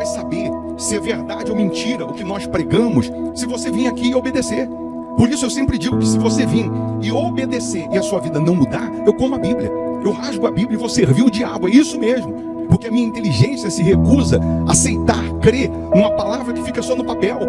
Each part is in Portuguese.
saber se é verdade ou mentira o que nós pregamos, se você vir aqui e obedecer. Por isso eu sempre digo que se você vir e obedecer e a sua vida não mudar, eu como a Bíblia, eu rasgo a Bíblia e vou servir o diabo, é isso mesmo. Porque a minha inteligência se recusa a aceitar, crer numa palavra que fica só no papel.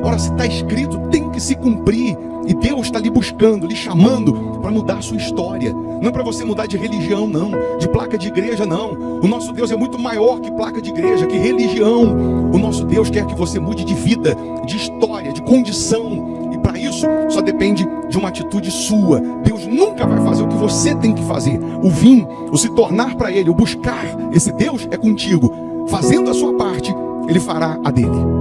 Ora, se está escrito, tem que se cumprir. E Deus está lhe buscando, lhe chamando para mudar a sua história. Não é para você mudar de religião, não. De placa de igreja, não. O nosso Deus é muito maior que placa de igreja, que religião. O nosso Deus quer que você mude de vida, de história, de condição. E para isso, só depende de uma atitude sua. Deus nunca vai fazer o que você tem que fazer. O vir, o se tornar para Ele, o buscar esse Deus é contigo. Fazendo a sua parte, Ele fará a dele.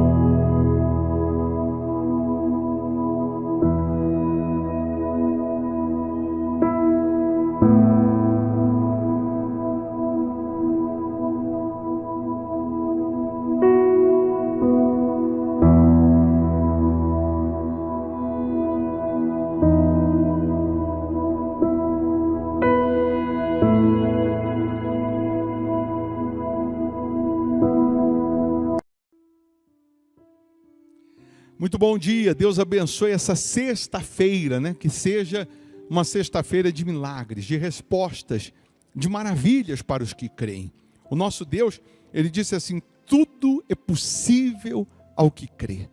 Muito bom dia, Deus abençoe essa sexta-feira, né? Que seja uma sexta-feira de milagres, de respostas, de maravilhas para os que creem. O nosso Deus, Ele disse assim, tudo é possível ao que crê.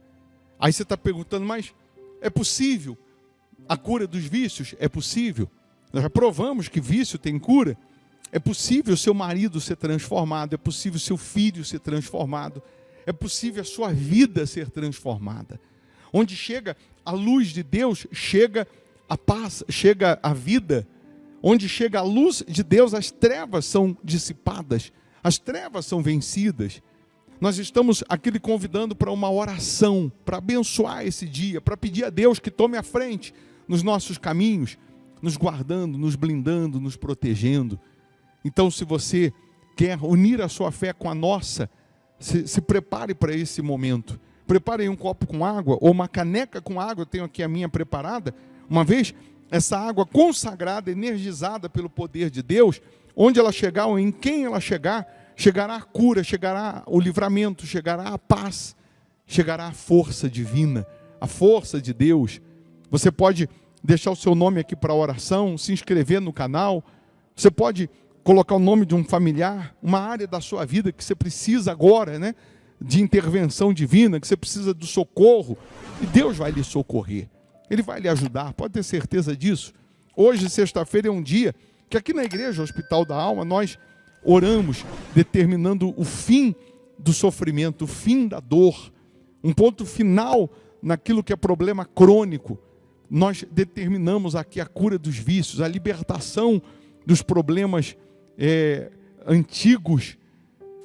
Aí você está perguntando, mas é possível a cura dos vícios? É possível. Nós já provamos que vício tem cura. É possível seu marido ser transformado, é possível seu filho ser transformado. É possível a sua vida ser transformada. Onde chega a luz de Deus, chega a paz, chega a vida. Onde chega a luz de Deus, as trevas são dissipadas, as trevas são vencidas. Nós estamos aqui lhe convidando para uma oração, para abençoar esse dia, para pedir a Deus que tome a frente nos nossos caminhos, nos guardando, nos blindando, nos protegendo. Então, se você quer unir a sua fé com a nossa, se prepare para esse momento. Prepare um copo com água ou uma caneca com água, eu tenho aqui a minha preparada. Uma vez, essa água consagrada, energizada pelo poder de Deus, onde ela chegar ou em quem ela chegar, chegará a cura, chegará o livramento, chegará a paz, chegará a força divina, a força de Deus. Você pode deixar o seu nome aqui para a oração, se inscrever no canal, você pode colocar o nome de um familiar, uma área da sua vida que você precisa agora, né, de intervenção divina, que você precisa do socorro, e Deus vai lhe socorrer, Ele vai lhe ajudar, pode ter certeza disso. Hoje, sexta-feira, é um dia que aqui na igreja, Hospital da Alma, nós oramos determinando o fim do sofrimento, o fim da dor, um ponto final naquilo que é problema crônico. Nós determinamos aqui a cura dos vícios, a libertação dos problemas antigos.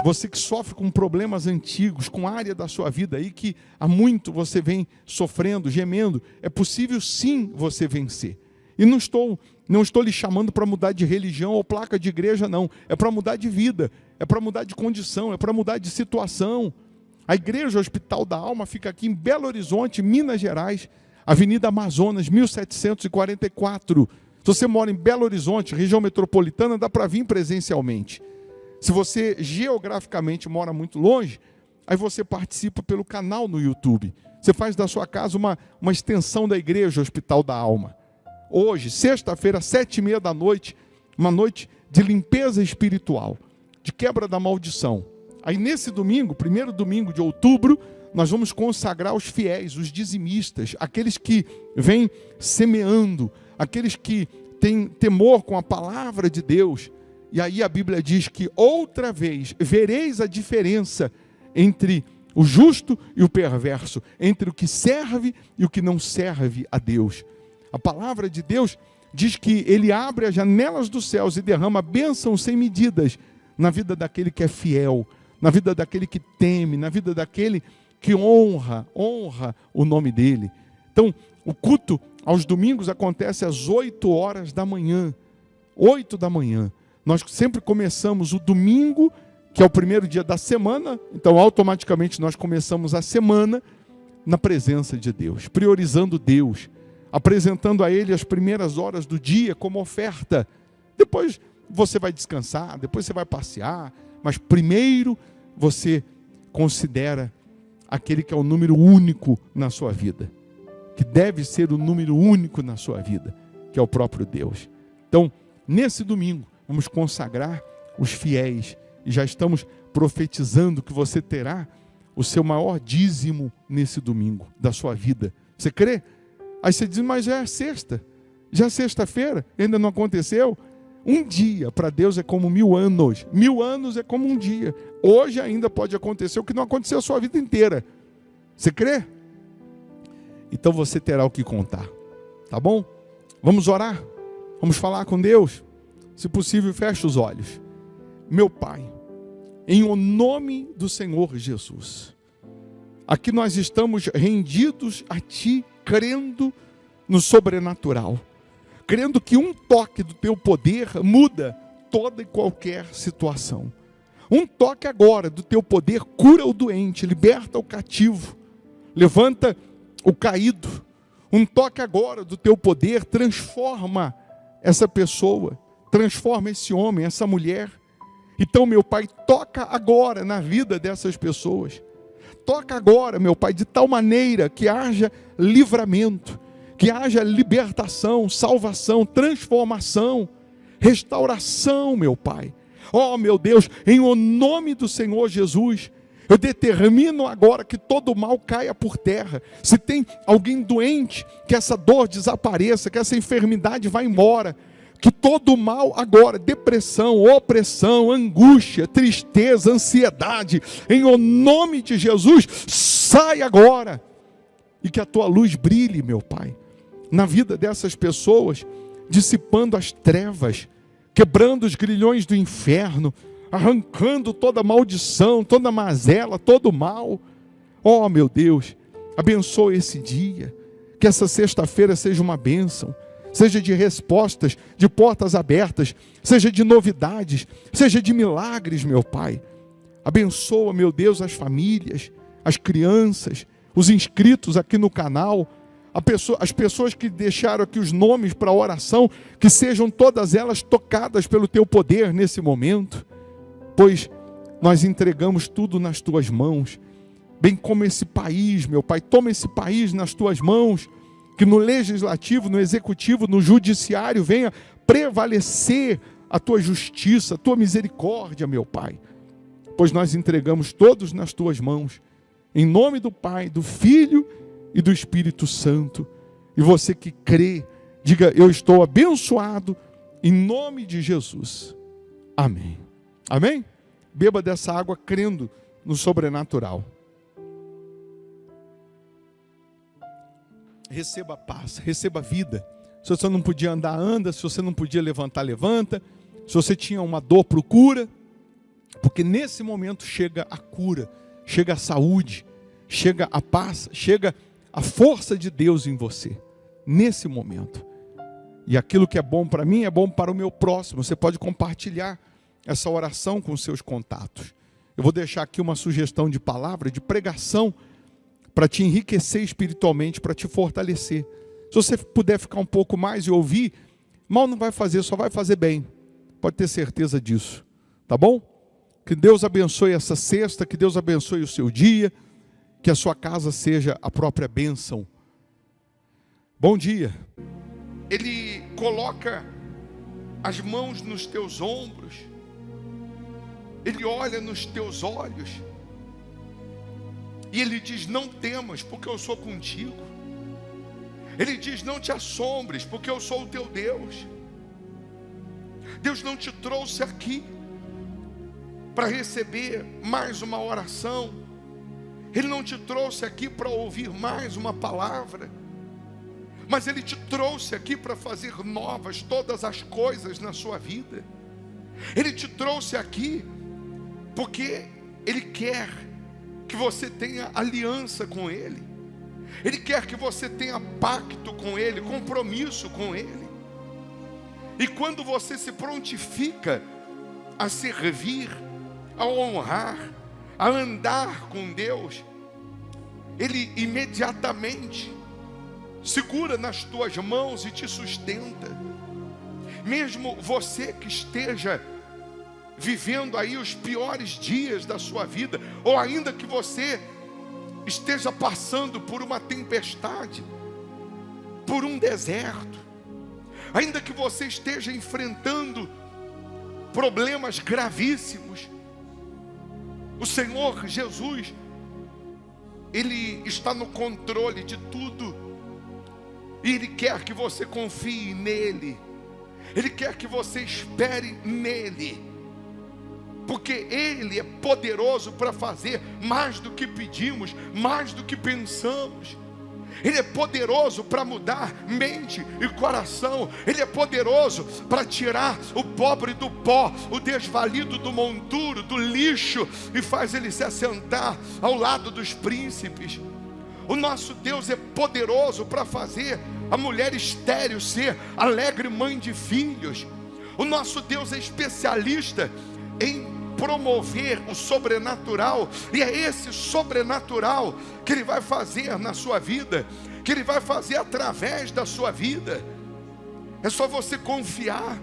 Você que sofre com problemas antigos, com área da sua vida aí que há muito você vem sofrendo, gemendo, é possível sim você vencer. E não estou lhe chamando para mudar de religião ou placa de igreja, não. É para mudar de vida, é para mudar de condição, é para mudar de situação. A igreja Hospital da Alma fica aqui em Belo Horizonte, Minas Gerais, Avenida Amazonas, 1744. Se você mora em Belo Horizonte, região metropolitana, dá para vir presencialmente. Se você geograficamente mora muito longe, aí você participa pelo canal no YouTube. Você faz da sua casa uma extensão da igreja Hospital da Alma. Hoje, sexta-feira, 7h30 da noite, uma noite de limpeza espiritual, de quebra da maldição. Aí nesse domingo, primeiro domingo de outubro, nós vamos consagrar os fiéis, os dizimistas, aqueles que vêm semeando, aqueles que têm temor com a palavra de Deus. E aí a Bíblia diz que outra vez vereis a diferença entre o justo e o perverso, entre o que serve e o que não serve a Deus. A palavra de Deus diz que Ele abre as janelas dos céus e derrama bênçãos sem medidas na vida daquele que é fiel, na vida daquele que teme, na vida daquele que honra o nome dEle. Então, o culto aos domingos acontece às 8 horas da manhã. 8 da manhã. Nós sempre começamos o domingo, que é o primeiro dia da semana, então automaticamente nós começamos a semana na presença de Deus, priorizando Deus, apresentando a Ele as primeiras horas do dia como oferta. Depois você vai descansar, depois você vai passear, mas primeiro você considera aquele que é o número único na sua vida, que deve ser o número único na sua vida, que é o próprio Deus. Então, nesse domingo, vamos consagrar os fiéis, e já estamos profetizando que você terá o seu maior dízimo nesse domingo da sua vida. Você crê? Aí você diz, mas já é sexta, já é sexta-feira, ainda não aconteceu? Um dia para Deus é como 1000 anos. 1000 anos é como um dia. Hoje ainda pode acontecer o que não aconteceu a sua vida inteira. Você crê? Então você terá o que contar. Tá bom? Vamos orar? Vamos falar com Deus? Se possível, feche os olhos. Meu Pai, em o nome do Senhor Jesus, aqui nós estamos rendidos a Ti, crendo no sobrenatural, crendo que um toque do Teu poder muda toda e qualquer situação. Um toque agora do Teu poder cura o doente, liberta o cativo, levanta o caído. Um toque agora do Teu poder transforma essa pessoa, transforma esse homem, essa mulher. Então, meu Pai, toca agora na vida dessas pessoas. Toca agora, meu Pai, de tal maneira que haja livramento, que haja libertação, salvação, transformação, restauração, meu Pai. Oh, meu Deus, em o nome do Senhor Jesus, eu determino agora que todo mal caia por terra. Se tem alguém doente, que essa dor desapareça, que essa enfermidade vá embora. Que todo mal agora, depressão, opressão, angústia, tristeza, ansiedade, em o nome de Jesus, sai agora. E que a Tua luz brilhe, meu Pai, na vida dessas pessoas, dissipando as trevas, quebrando os grilhões do inferno, arrancando toda maldição, toda mazela, todo mal. Oh, meu Deus, abençoa esse dia, que essa sexta-feira seja uma bênção, seja de respostas, de portas abertas, seja de novidades, seja de milagres, meu Pai. Abençoa, meu Deus, as famílias, as crianças, os inscritos aqui no canal, as pessoas que deixaram aqui os nomes para a oração, que sejam todas elas tocadas pelo Teu poder nesse momento, pois nós entregamos tudo nas Tuas mãos, bem como esse país, meu Pai. Toma esse país nas Tuas mãos, que no legislativo, no executivo, no judiciário venha prevalecer a Tua justiça, a Tua misericórdia, meu Pai. Pois nós entregamos todos nas Tuas mãos, em nome do Pai, do Filho e do Espírito Santo. E você que crê, diga, eu estou abençoado, em nome de Jesus. Amém. Amém? Beba dessa água crendo no sobrenatural. Receba paz, receba vida. Se você não podia andar, anda. Se você não podia levantar, levanta. Se você tinha uma dor, procura. Porque nesse momento chega a cura, chega a saúde, chega a paz, chega a força de Deus em você. Nesse momento. E aquilo que é bom para mim é bom para o meu próximo. Você pode compartilhar essa oração com os seus contatos. Eu vou deixar aqui uma sugestão de palavra, de pregação, para te enriquecer espiritualmente, para te fortalecer. Se você puder ficar um pouco mais e ouvir, mal não vai fazer, só vai fazer bem. Pode ter certeza disso. Tá bom? Que Deus abençoe essa sexta, que Deus abençoe o seu dia, que a sua casa seja a própria bênção. Bom dia. Ele coloca as mãos nos teus ombros, Ele olha nos teus olhos, e Ele diz, não temas, porque eu sou contigo. Ele diz, não te assombres, porque eu sou o teu Deus. Deus não te trouxe aqui para receber mais uma oração. Ele não te trouxe aqui para ouvir mais uma palavra. Mas Ele te trouxe aqui para fazer novas todas as coisas na sua vida. Ele te trouxe aqui porque Ele quer que você tenha aliança com Ele. Ele quer que você tenha pacto com Ele, compromisso com Ele. E quando você se prontifica a servir, a honrar, a andar com Deus, Ele imediatamente segura nas tuas mãos e te sustenta. Mesmo você que esteja vivendo aí os piores dias da sua vida, ou ainda que você esteja passando por uma tempestade, por um deserto, ainda que você esteja enfrentando problemas gravíssimos, o Senhor Jesus, Ele está no controle de tudo, e Ele quer que você confie nele, Ele quer que você espere nele, porque Ele é poderoso para fazer mais do que pedimos, mais do que pensamos. Ele é poderoso para mudar mente e coração. Ele é poderoso para tirar o pobre do pó, o desvalido do monturo, do lixo, e faz ele se assentar ao lado dos príncipes. O nosso Deus é poderoso para fazer a mulher estéril ser alegre mãe de filhos. O nosso Deus é especialista em promover o sobrenatural, e é esse sobrenatural que Ele vai fazer na sua vida, que Ele vai fazer através da sua vida. É só você confiar,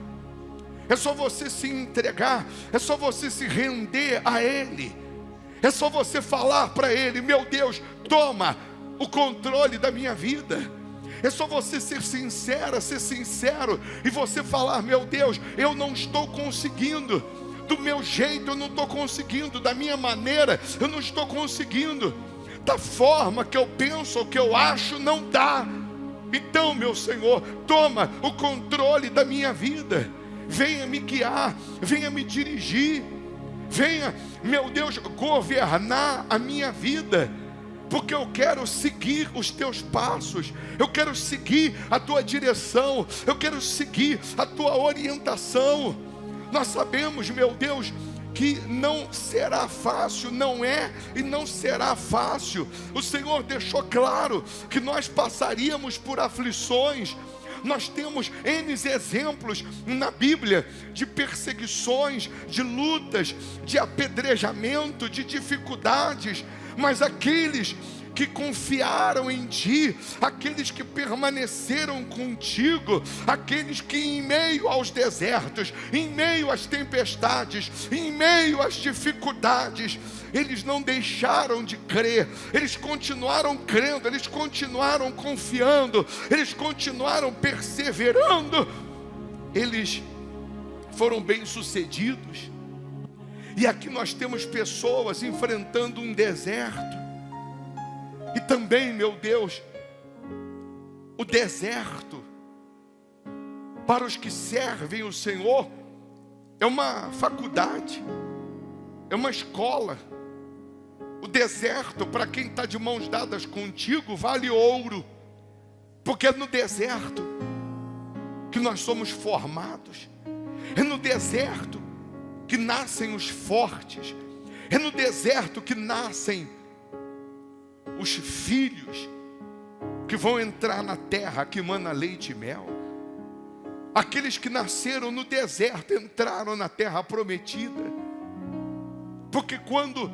é só você se entregar, é só você se render a Ele, é só você falar para Ele: meu Deus, toma o controle da minha vida. É só você ser sincera, ser sincero, e você falar: meu Deus, eu não estou conseguindo, do meu jeito eu não estou conseguindo, da minha maneira eu não estou conseguindo, da forma que eu penso, o que eu acho, não dá. Então, meu Senhor, toma o controle da minha vida, venha me guiar, venha me dirigir, venha, meu Deus, governar a minha vida, porque eu quero seguir os teus passos, eu quero seguir a tua direção, eu quero seguir a tua orientação. Nós sabemos, meu Deus, que não será fácil, não é e não será fácil. O Senhor deixou claro que nós passaríamos por aflições. Nós temos N exemplos na Bíblia de perseguições, de lutas, de apedrejamento, de dificuldades, mas aqueles que confiaram em Ti, aqueles que permaneceram contigo, aqueles que em meio aos desertos, em meio às tempestades, em meio às dificuldades, eles não deixaram de crer, eles continuaram crendo, eles continuaram confiando, eles continuaram perseverando, eles foram bem-sucedidos. E aqui nós temos pessoas enfrentando um deserto. E também, meu Deus, o deserto, para os que servem o Senhor, é uma faculdade, é uma escola. O deserto, para quem está de mãos dadas contigo, vale ouro, porque é no deserto que nós somos formados, é no deserto que nascem os fortes, é no deserto que nascem os filhos que vão entrar na terra que mana leite e mel. Aqueles que nasceram no deserto entraram na terra prometida. Porque quando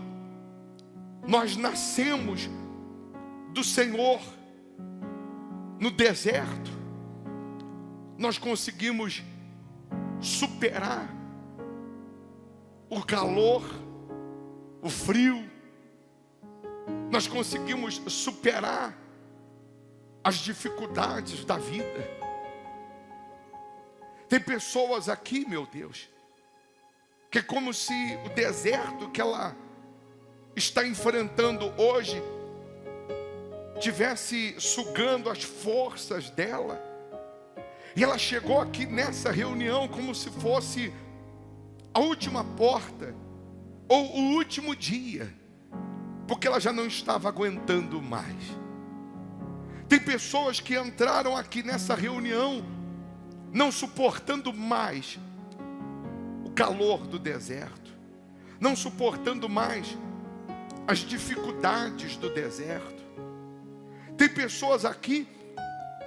nós nascemos do Senhor no deserto, nós conseguimos superar o calor, o frio. Nós conseguimos superar as dificuldades da vida. Tem pessoas aqui, meu Deus, que é como se o deserto que ela está enfrentando hoje tivesse sugando as forças dela. E ela chegou aqui nessa reunião como se fosse a última porta ou o último dia, porque ela já não estava aguentando mais. Tem pessoas que entraram aqui nessa reunião não suportando mais o calor do deserto, não suportando mais as dificuldades do deserto. Tem pessoas aqui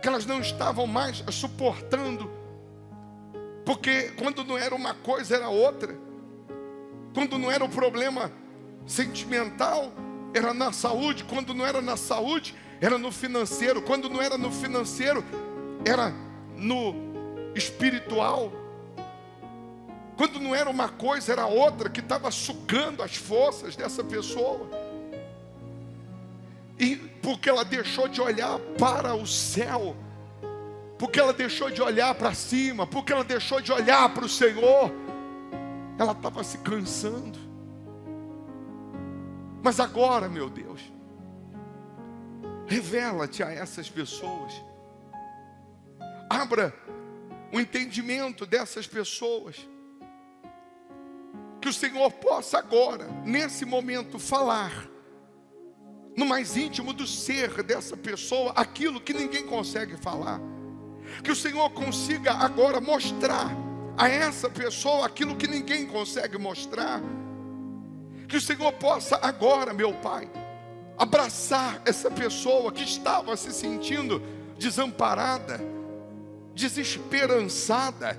que elas não estavam mais suportando, porque quando não era uma coisa era outra, quando não era o problema sentimental era na saúde, quando não era na saúde era no financeiro, quando não era no financeiro era no espiritual. quando não era uma coisa, era outra que estava sugando as forças dessa pessoa. E porque ela deixou de olhar para o céu, porque ela deixou de olhar para cima, porque ela deixou de olhar para o Senhor, ela estava se cansando. Mas agora, meu Deus, revela-te a essas pessoas, abra o entendimento dessas pessoas, que o Senhor possa agora, nesse momento, falar no mais íntimo do ser dessa pessoa aquilo que ninguém consegue falar. Que o Senhor consiga agora mostrar a essa pessoa aquilo que ninguém consegue mostrar. Que o Senhor possa agora, meu Pai, abraçar essa pessoa que estava se sentindo desamparada, desesperançada,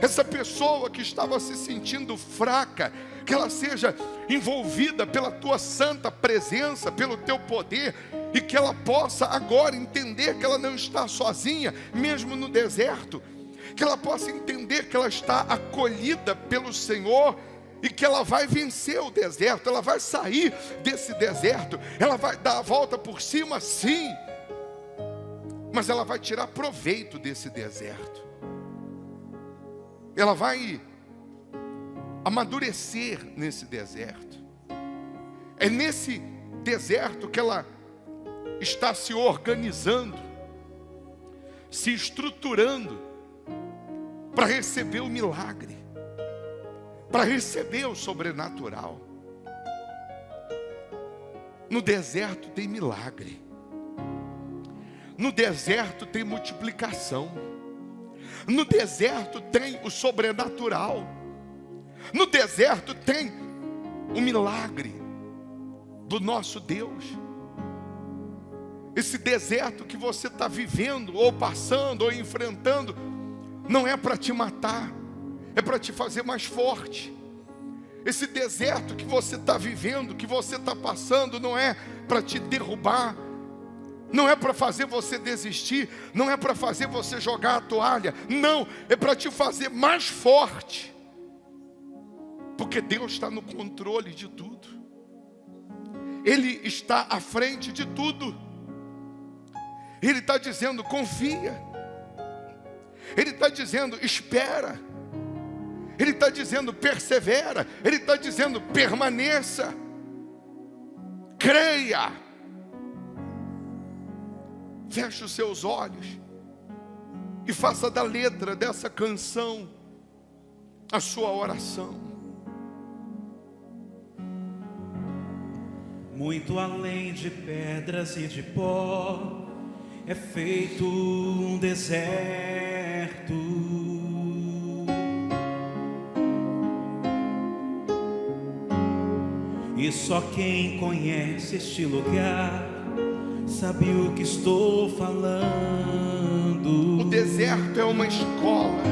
essa pessoa que estava se sentindo fraca, que ela seja envolvida pela tua santa presença, pelo teu poder, e que ela possa agora entender que ela não está sozinha, mesmo no deserto, que ela possa entender que ela está acolhida pelo Senhor, e que ela vai vencer o deserto, ela vai sair desse deserto, ela vai dar a volta por cima, sim, mas ela vai tirar proveito desse deserto, ela vai amadurecer nesse deserto. É nesse deserto que ela está se organizando, se estruturando para receber o milagre, para receber o sobrenatural. No deserto tem milagre, no deserto tem multiplicação, no deserto tem o sobrenatural, no deserto tem o milagre do nosso Deus. Esse deserto que você está vivendo, ou passando, ou enfrentando, não é para te matar, é para te fazer mais forte. Esse deserto que você está vivendo, que você está passando, não é para te derrubar, não é para fazer você desistir, não é para fazer você jogar a toalha, não, é para te fazer mais forte, porque Deus está no controle de tudo, Ele está à frente de tudo. Ele está dizendo, confia. Ele está dizendo, espera. Ele está dizendo, persevera. Ele está dizendo, permaneça. Creia. Feche os seus olhos e faça da letra dessa canção a sua oração. Muito além de pedras e de pó é feito um deserto. E só quem conhece este lugar sabe o que estou falando. O deserto é uma escola.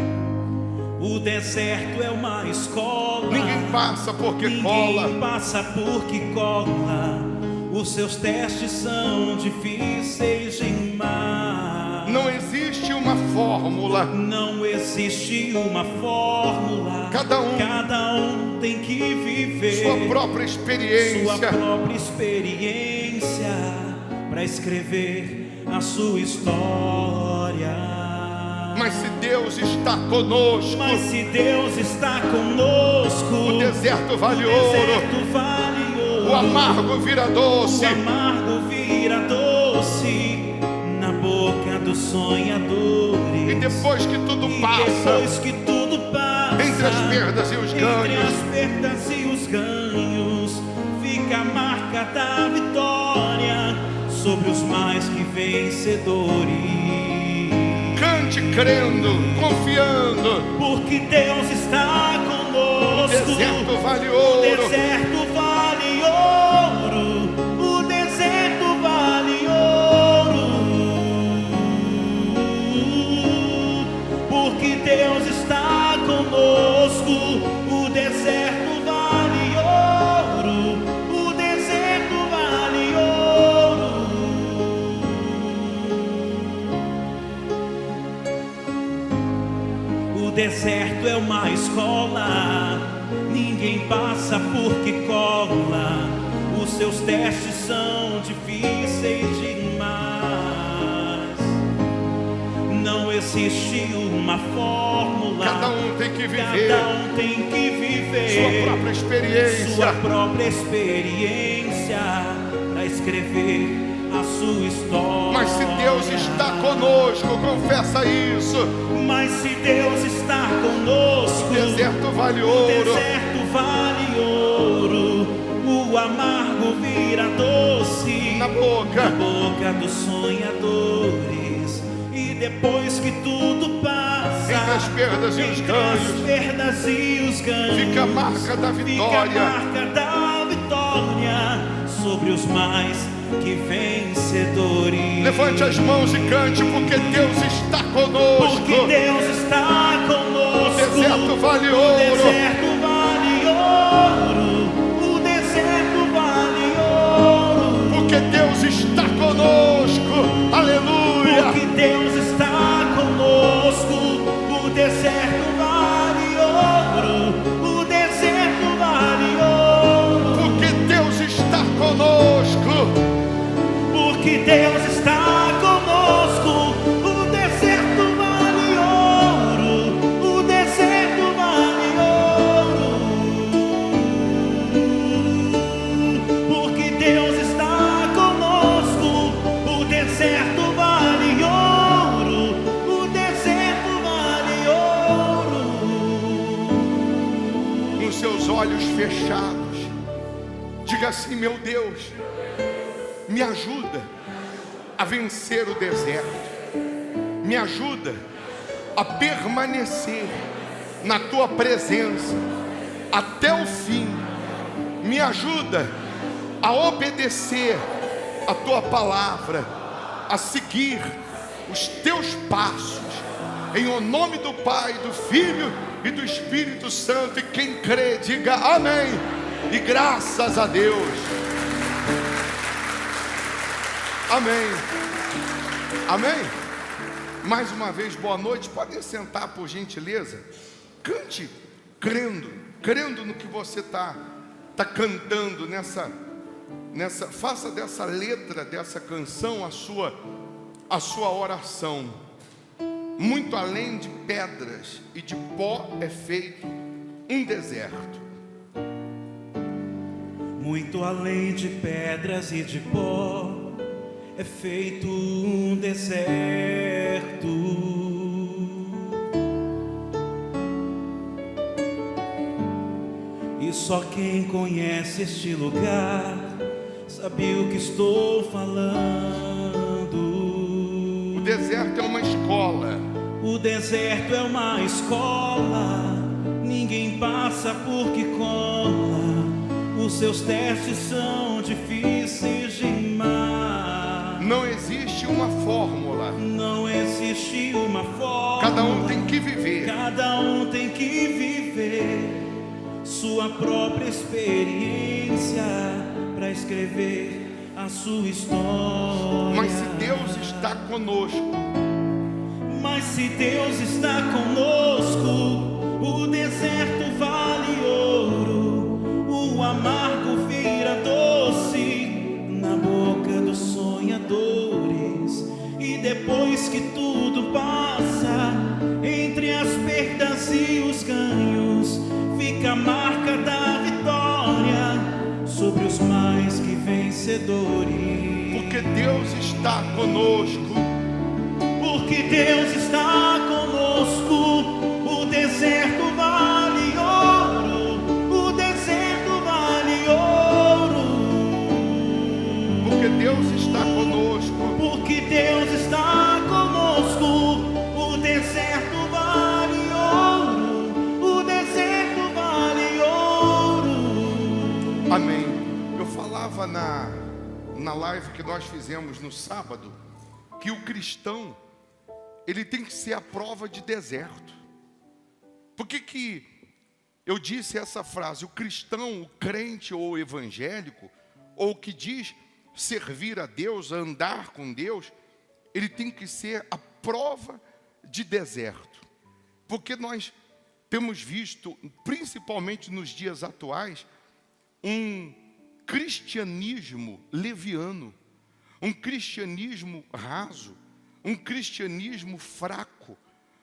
O deserto é uma escola. Ninguém passa porque cola. Ninguém passa porque cola. Os seus testes são difíceis demais. Não existe uma fórmula. Não existe uma fórmula. Cada um tem que viver sua própria experiência. Sua própria experiência para escrever a sua história. Mas se Deus está conosco, o deserto vale ouro. O amargo vira doce. Na boca dos sonhadores. E depois que tudo passa, entre as perdas e os ganhos, fica a marca da vitória sobre os mais que vencedores. Cante crendo, confiando, porque Deus está conosco. O deserto vale ouro. O deserto vale ouro. O deserto vale ouro. Porque Deus está conosco. O deserto vale ouro. O deserto vale ouro. O deserto é uma escola, ninguém passa porque cola. Os seus testes são difíceis demais. Não existe uma fórmula, Cada um tem que viver cada um tem que viver sua própria experiência. sua própria experiência para escrever a sua história. Mas se Deus está conosco, confessa isso. Mas se Deus está conosco, O deserto vale o ouro. deserto vale ouro. O amargo vira doce Na boca dos sonhadores. E depois que tudo passa, entre as perdas e os entre as ganhos, perdas e os ganhos, fica a marca da fica a vitória. marca da vitória sobre os mais que vencedores. Levante as mãos e cante, porque Deus está conosco. Porque Deus está conosco. O deserto vale O ouro. deserto vale ouro. O deserto vale ouro. Porque Deus está conosco. Aleluia. Porque Deus está conosco. O deserto vale ouro. O deserto vale ouro. Porque Deus está conosco. Porque Deus está conosco. O deserto vale ouro. O deserto vale ouro. Porque Deus está conosco. O deserto vale ouro. O deserto vale ouro. Com seus olhos fechados, diga assim: meu Deus, me ajuda a vencer o deserto. Me ajuda a permanecer na tua presença até o fim. Me ajuda a obedecer a tua palavra, a seguir os teus passos. Em o nome do Pai, do Filho e do Espírito Santo. E quem crê, diga amém. E graças a Deus. Amém. Amém. Mais uma vez, boa noite. Podem sentar, por gentileza. Cante crendo no que você tá cantando nessa. Faça dessa letra, dessa canção a sua oração. Muito além de pedras e de pó é feito um deserto. Muito além de pedras e de pó é feito um deserto. E só quem conhece este lugar sabe o que estou falando. O deserto é uma escola. O deserto é uma escola, ninguém passa porque cola. Os seus testes são difíceis demais. Não existe uma fórmula. Não existe uma fórmula. Cada um tem que viver. Cada um tem que viver sua própria experiência para escrever a sua história. Mas se Deus está conosco, Mas se Deus está conosco, o deserto vale ouro, o amargo vira doce na boca dos sonhadores. E depois que tudo passa, entre as perdas e os ganhos, fica a marca da vitória sobre os mais que vencedores. porque Deus está conosco. Porque Deus está conosco, o deserto vale ouro, o deserto vale ouro. Porque Deus está conosco. Porque Deus está conosco, o deserto vale ouro, o deserto vale ouro. Amém. Eu falava na live que nós fizemos no sábado, que o cristão, ele tem que ser a prova de deserto. Por que eu disse essa frase? O cristão, o crente ou o evangélico, ou o que diz servir a Deus, andar com Deus, ele tem que ser a prova de deserto. Porque nós temos visto, principalmente nos dias atuais, um cristianismo leviano, um cristianismo raso, um cristianismo fraco,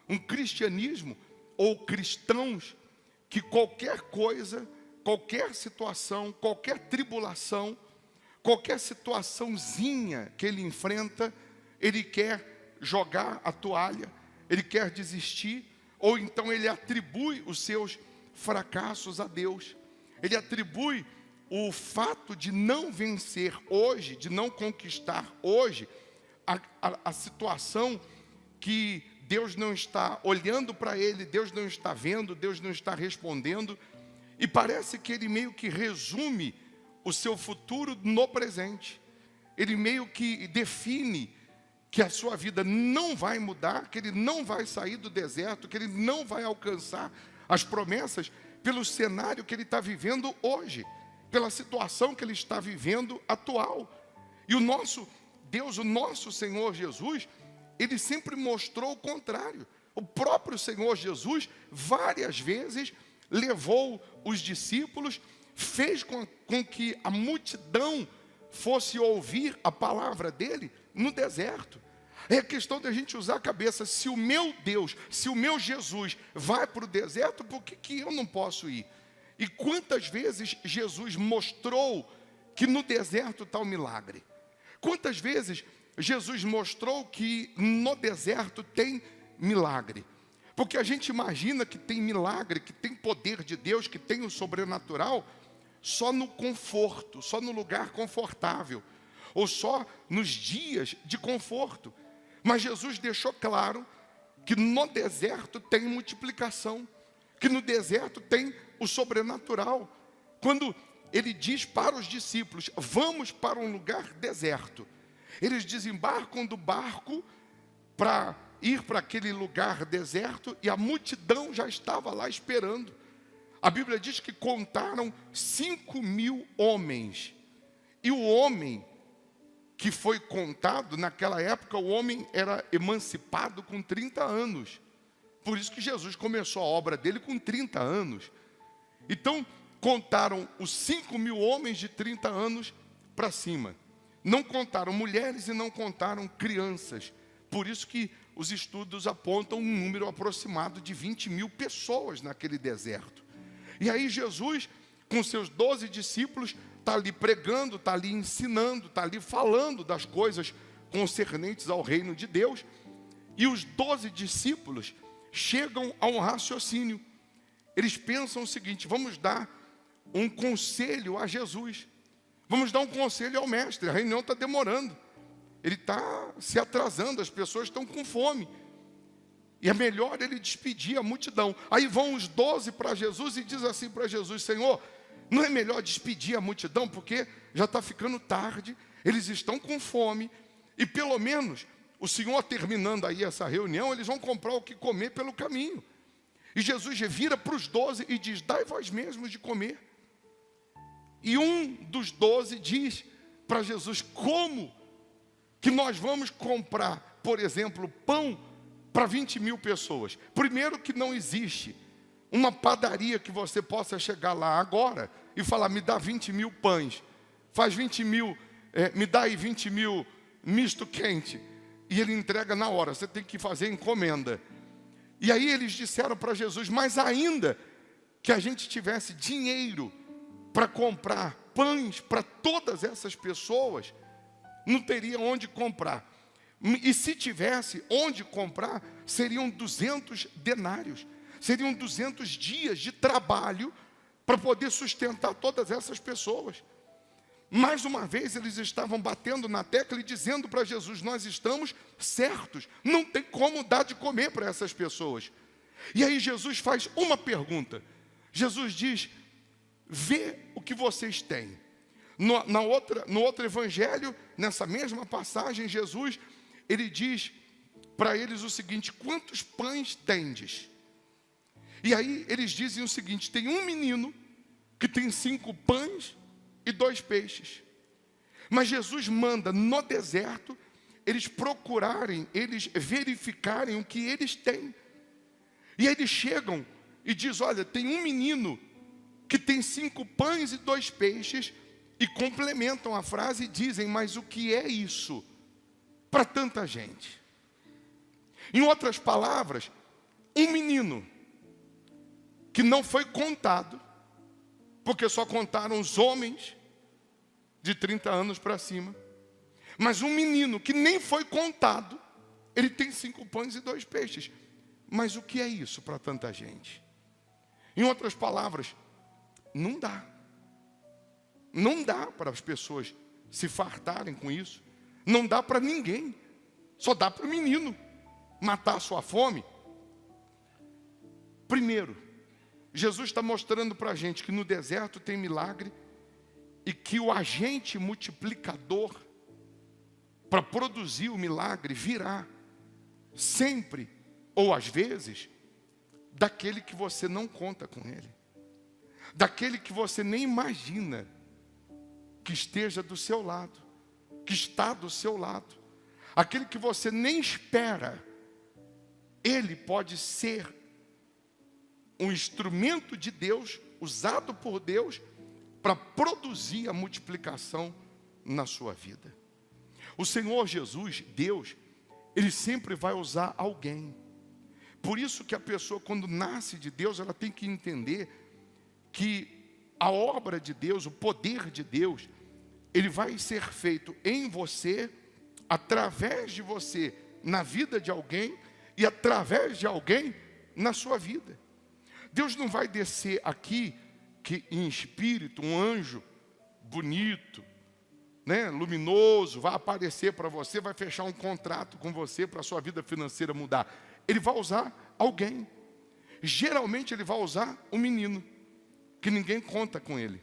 um cristianismo ou cristãos que qualquer coisa, qualquer situação, qualquer tribulação, qualquer situaçãozinha que ele enfrenta, ele quer jogar a toalha, ele quer desistir, ou então ele atribui os seus fracassos a Deus. Ele atribui o fato de não vencer hoje, de não conquistar hoje, a situação que Deus não está olhando para ele, Deus não está vendo, Deus não está respondendo. E parece que ele meio que resume o seu futuro no presente. Ele meio que define que a sua vida não vai mudar, que ele não vai sair do deserto, que ele não vai alcançar as promessas pelo cenário que ele está vivendo hoje, pela situação que ele está vivendo atual. E o nosso Deus, o nosso Senhor Jesus, ele sempre mostrou o contrário. O próprio Senhor Jesus, várias vezes, levou os discípulos, fez com que a multidão fosse ouvir a palavra dele no deserto. É questão de a gente usar a cabeça. Se o meu Deus, se o meu Jesus vai para o deserto, por que eu não posso ir? E quantas vezes Jesus mostrou que no deserto está o milagre? Quantas vezes Jesus mostrou que no deserto tem milagre? Porque a gente imagina que tem milagre, que tem poder de Deus, que tem o sobrenatural, só no conforto, só no lugar confortável, ou só nos dias de conforto. Mas Jesus deixou claro que no deserto tem multiplicação, que no deserto tem o sobrenatural. Quando ele diz para os discípulos, vamos para um lugar deserto, eles desembarcam do barco para ir para aquele lugar deserto e a multidão já estava lá esperando. A Bíblia diz que contaram 5.000 homens. E o homem que foi contado, naquela época, o homem era emancipado com 30 anos. Por isso que Jesus começou a obra dele com 30 anos. Então, contaram os 5.000 homens de 30 anos para cima. Não contaram mulheres e não contaram crianças. Por isso que os estudos apontam um número aproximado de 20.000 pessoas naquele deserto. E aí Jesus, com seus 12 discípulos, está ali pregando, está ali ensinando, está ali falando das coisas concernentes ao reino de Deus. E os 12 discípulos chegam a um raciocínio. Eles pensam o seguinte: vamos dar um conselho a Jesus. Vamos dar um conselho ao mestre. A reunião está demorando. Ele está se atrasando, as pessoas estão com fome. E é melhor ele despedir a multidão. Aí vão os 12 para Jesus e diz assim para Jesus: Senhor, não é melhor despedir a multidão? Porque já está ficando tarde, eles estão com fome. E pelo menos, o Senhor terminando aí essa reunião, eles vão comprar o que comer pelo caminho. E Jesus vira para os 12 e diz: dai vós mesmos de comer. E um dos 12 diz para Jesus: como que nós vamos comprar, por exemplo, pão para 20.000 pessoas? Primeiro que não existe uma padaria que você possa chegar lá agora e falar: me dá 20.000 pães, faz 20.000, me dá aí 20.000 misto quente, e ele entrega na hora. Você tem que fazer encomenda. E aí eles disseram para Jesus: mas ainda que a gente tivesse dinheiro para comprar pães para todas essas pessoas, não teria onde comprar. E se tivesse onde comprar, seriam 200 denários. Seriam 200 dias de trabalho para poder sustentar todas essas pessoas. Mais uma vez eles estavam batendo na tecla e dizendo para Jesus: nós estamos certos, não tem como dar de comer para essas pessoas. E aí Jesus faz uma pergunta. Jesus diz: vê o que vocês têm. No outro evangelho, nessa mesma passagem, Jesus, ele diz para eles o seguinte: quantos pães tendes? E aí eles dizem o seguinte: tem um menino que tem 5 pães e 2 peixes. Mas Jesus manda no deserto eles procurarem, eles verificarem o que eles têm. E aí eles chegam e dizem, olha, tem um menino que tem 5 pães e 2 peixes, e complementam a frase e dizem, mas o que é isso para tanta gente? Em outras palavras, um menino que não foi contado, porque só contaram os homens de 30 anos para cima, mas um menino que nem foi contado, ele tem 5 pães e 2 peixes. Mas o que é isso para tanta gente? Em outras palavras, não dá. Não dá para as pessoas se fartarem com isso. Não dá para ninguém. Só dá para o menino matar a sua fome. Primeiro, Jesus está mostrando para a gente que no deserto tem milagre e que o agente multiplicador para produzir o milagre virá sempre, ou às vezes, daquele que você não conta com ele. Daquele que você nem imagina que esteja do seu lado, que está do seu lado. Aquele que você nem espera, ele pode ser um instrumento de Deus, usado por Deus, para produzir a multiplicação na sua vida. O Senhor Jesus, Deus, Ele sempre vai usar alguém. Por isso que a pessoa, quando nasce de Deus, ela tem que entender que a obra de Deus, o poder de Deus, ele vai ser feito em você, através de você, na vida de alguém, e através de alguém, na sua vida. Deus não vai descer aqui, que em espírito, um anjo bonito, né, luminoso, vai aparecer para você, vai fechar um contrato com você para a sua vida financeira mudar. Ele vai usar alguém. Geralmente ele vai usar um menino, que ninguém conta com ele.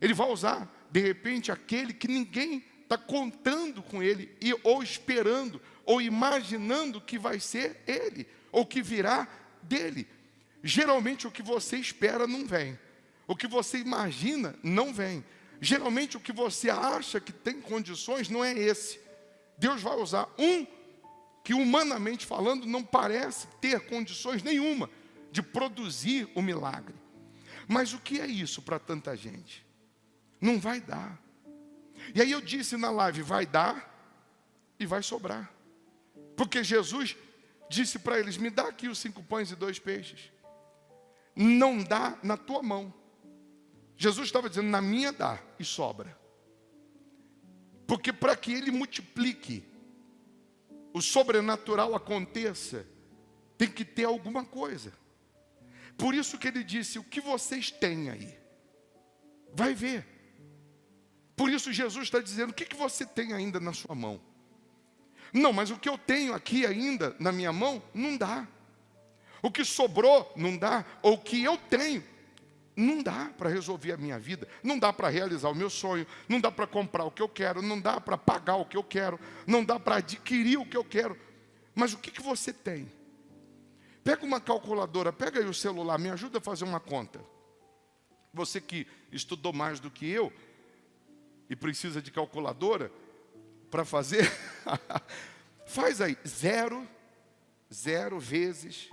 Ele vai usar, de repente, aquele que ninguém está contando com ele, ou esperando, ou imaginando que vai ser ele, ou que virá dele. Geralmente o que você espera não vem. O que você imagina não vem. Geralmente o que você acha que tem condições não é esse. Deus vai usar um que, humanamente falando, não parece ter condições nenhuma de produzir o milagre. Mas o que é isso para tanta gente? Não vai dar. E aí eu disse na live, vai dar e vai sobrar. Porque Jesus disse para eles, me dá aqui os 5 pães e 2 peixes. Não dá na tua mão. Jesus estava dizendo, na minha dá e sobra. Porque para que ele multiplique, o sobrenatural aconteça, tem que ter alguma coisa. Por isso que ele disse, o que vocês têm aí? Vai ver. Por isso Jesus está dizendo, o que você tem ainda na sua mão? Não, mas o que eu tenho aqui ainda na minha mão, não dá. O que sobrou, não dá. Ou o que eu tenho, não dá para resolver a minha vida. Não dá para realizar o meu sonho. Não dá para comprar o que eu quero. Não dá para pagar o que eu quero. Não dá para adquirir o que eu quero. Mas o que você tem? Pega uma calculadora, pega aí o celular, me ajuda a fazer uma conta. Você que estudou mais do que eu e precisa de calculadora para fazer, faz aí 0 vezes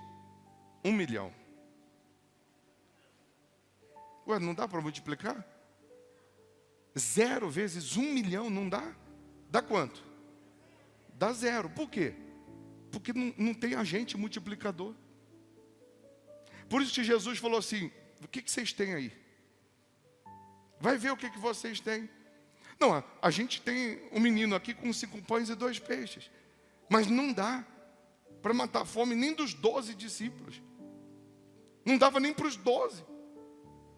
1 milhão. Ué, não dá para multiplicar? 0 vezes 1 milhão não dá? Dá quanto? Dá 0. Por quê? Porque não tem agente multiplicador. Por isso que Jesus falou assim, o que vocês têm aí? Vai ver o que vocês têm. Não, a gente tem um menino aqui com 5 pães e 2 peixes. Mas não dá para matar a fome nem dos 12 discípulos. Não dava nem para os 12.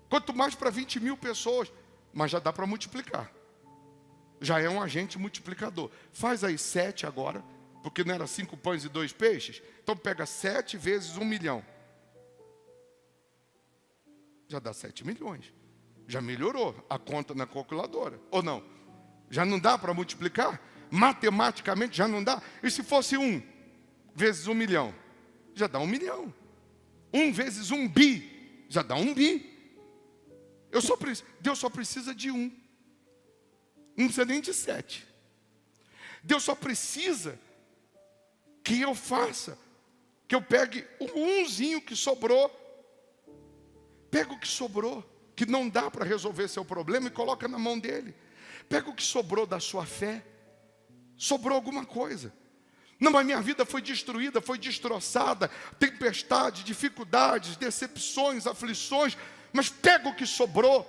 Quanto mais para 20 mil pessoas. Mas já dá para multiplicar. Já é um agente multiplicador. Faz aí 7 agora. Porque não era 5 pães e 2 peixes? Então pega 7 vezes 1 milhão. Já dá 7 milhões. Já melhorou a conta na calculadora. Ou não? Já não dá para multiplicar? Matematicamente já não dá? E se fosse 1 vezes 1 milhão? Já dá 1 milhão. 1 vezes 1 bi? Já dá 1 bi. Deus só precisa de 1. Não precisa nem de 7. Deus só precisa que eu faça, que eu pegue o umzinho que sobrou. Pega o que sobrou, que não dá para resolver seu problema, e coloca na mão dele. Pega o que sobrou da sua fé. Sobrou alguma coisa. Não, a minha vida foi destruída, foi destroçada, tempestade, dificuldades, decepções, aflições, mas pega o que sobrou